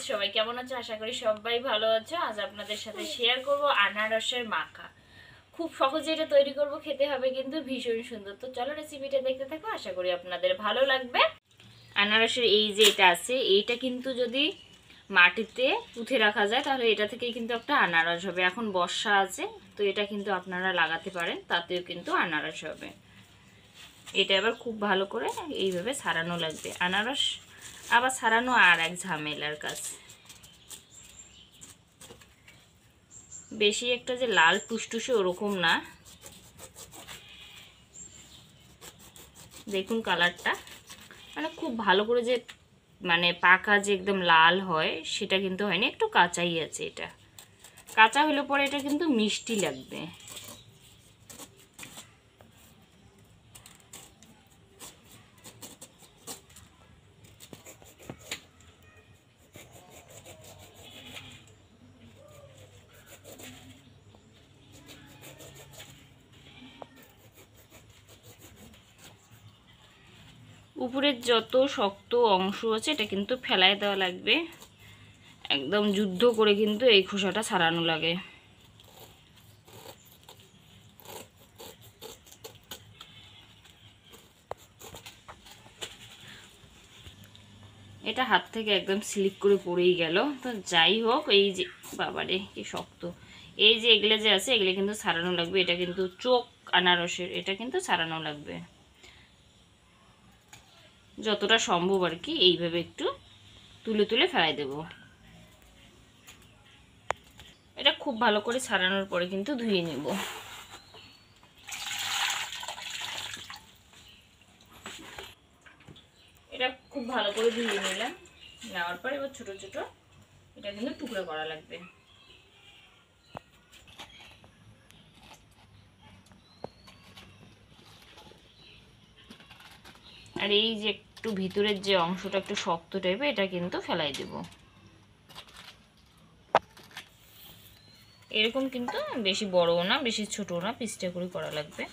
Guys, সবাই কেমন আছো? আশা করি সবাই ভালো আছো। আজ আপনাদের সাথে শেয়ার করব আনারসের মাখা। খুব সহজে এটা তৈরি করব, খেতে হবে কিন্তু ভীষণ সুন্দর। তো চলো রেসিপিটা দেখতে থাকো, আশা করি আপনাদের ভালো লাগবে। আনারসের এই যে এটা আছে, এইটা কিন্তু যদি মাটিতে পুঁতে রাখা যায় তাহলে এটা থেকে কিন্তু একটা আনারস হবে। এখন বর্ষা আছে, তো এটা কিন্তু আপনারা লাগাতে পারেন, তাতেও কিন্তু আনারস হবে। এটা এবার খুব ভালো করে এইভাবে ছাড়ানো লাগবে। আনারস আবার ছাড়ানো আর এক ঝামেলার কাজ। বেশি একটা যে লাল টুসটুসে ওরকম না, দেখুন কালারটা, মানে খুব ভালো করে যে মানে পাকা যে একদম লাল হয় সেটা কিন্তু হয়নি, একটু কাঁচাই আছে। এটা কাঁচা হলে পরে এটা কিন্তু মিষ্টি লাগবে। উপরের যত শক্ত অংশ আছে এটা কিন্তু ফেলায় দেওয়া লাগবে। একদম যুদ্ধ করে কিন্তু এই খোসাটা ছাড়ানো লাগে। এটা হাত থেকে একদম স্লিপ করে পড়েই গেল। তো যাই হোক, এই যে বাবারে কি শক্ত, এই যে এগুলো যে আছে এগুলো কিন্তু ছাড়ানো লাগবে। এটা কিন্তু চোখ আনারসের, এটা কিন্তু ছাড়ানো লাগবে যতটা সম্ভব আর কি। এইভাবে একটু তুলে তুলে ফেলাই দেব। এটা খুব ভালো করে ছাড়ানোর পরে কিন্তু ধুয়ে নেব। এটা খুব ভালো করে ধুয়ে নিলাম। নেওয়ার পর এবার ছোট ছোট এটা কিন্তু টুকরো করা লাগবে। আর এই যে একটু ভিতরের যে অংশটা একটু শক্ত টাইপের, এটা কিন্তু ফেলাই দেব। এরকম কিন্তু বেশি বড়ও না বেশি ছোটও না, পিসটা করে করা লাগবে।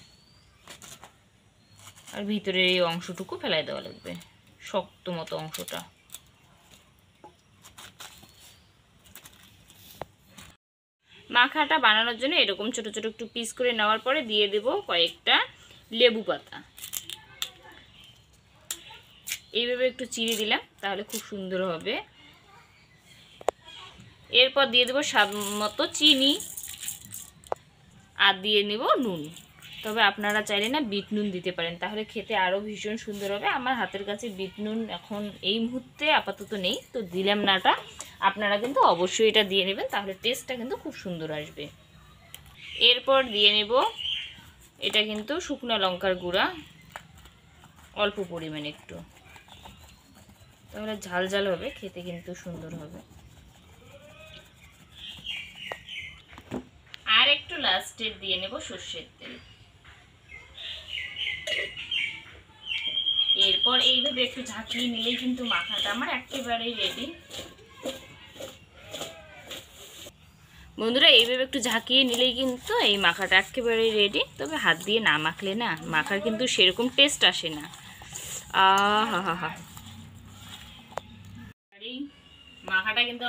আর ভিতরের এই অংশটুকু ফেলাই দেওয়া লাগবে, শক্ত মতো অংশটা। মাখাটা বানানোর জন্য এরকম ছোট ছোট একটু পিস করে নেওয়ার পরে দিয়ে দেব কয়েকটা লেবু পাতা। এইভাবে একটু চিড়ে দিলাম, তাহলে খুব সুন্দর হবে। এরপর দিয়ে দেবো স্বাদ মতো চিনি, আর দিয়ে নেব নুন। তবে আপনারা চাইলে না বিট নুন দিতে পারেন, তাহলে খেতে আরও ভীষণ সুন্দর হবে। আমার হাতের কাছে বিট নুন এখন এই মুহূর্তে আপাতত নেই, তো দিলাম না। এটা আপনারা কিন্তু অবশ্যই এটা দিয়ে নেবেন, তাহলে টেস্টটা কিন্তু খুব সুন্দর আসবে। এরপর দিয়ে নেব এটা কিন্তু শুকনো লঙ্কার গুঁড়া, অল্প পরিমাণে একটু, তাহলে ঝাল ঝাল হবে, খেতে কিন্তু সুন্দর হবে। আর একটু লাস্টে দিয়ে নেব সর্ষের তেল। এরপর এইভাবে একটু ঝাঁকিয়ে নিলেই কিন্তু মাখাটা আমার একেবারেই রেডি। বন্ধুরা, এইভাবে একটু ঝাঁকিয়ে নিলেই কিন্তু এই মাখাটা একেবারেই রেডি। তবে হাত দিয়ে না মাখলে না মাখার কিন্তু সেরকম টেস্ট আসে না। হা হা হা, এই মাখাটা কিন্তু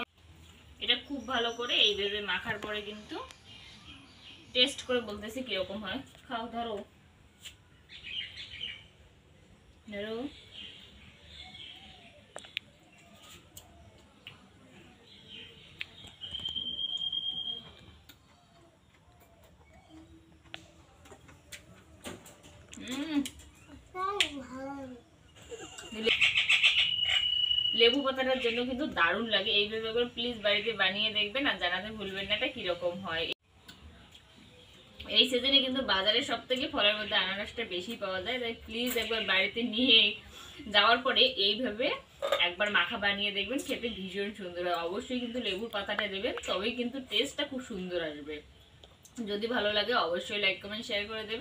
এটা খুব ভালো করে এইভাবে মাখার পরে কিন্তু টেস্ট করে বলতেছি কিরকম হয়। খাও, ধরো ধরো। লেবু পাতাটার জন্য কিন্তু দারুণ লাগে। এইভাবে একবার প্লিজ বাড়িতে বানিয়ে দেখবেন আর জানাতে ভুলবেন না এটা কিরকম হয়। এই সিজনে কিন্তু বাজারে সব থেকে ফলের মধ্যে আনারসটা বেশি পাওয়া যায়, তাই প্লিজ একবার বাড়িতে নিয়ে যাওয়ার পরে এইভাবে একবার মাখা বানিয়ে দেখবেন, খেতে ভীষণ সুন্দর হয়। অবশ্যই কিন্তু লেবুর পাতাটা দেবেন, তবেই কিন্তু টেস্টটা খুব সুন্দর আসবে। যদি ভালো লাগে অবশ্যই লাইক কমেন্ট শেয়ার করে দেবেন।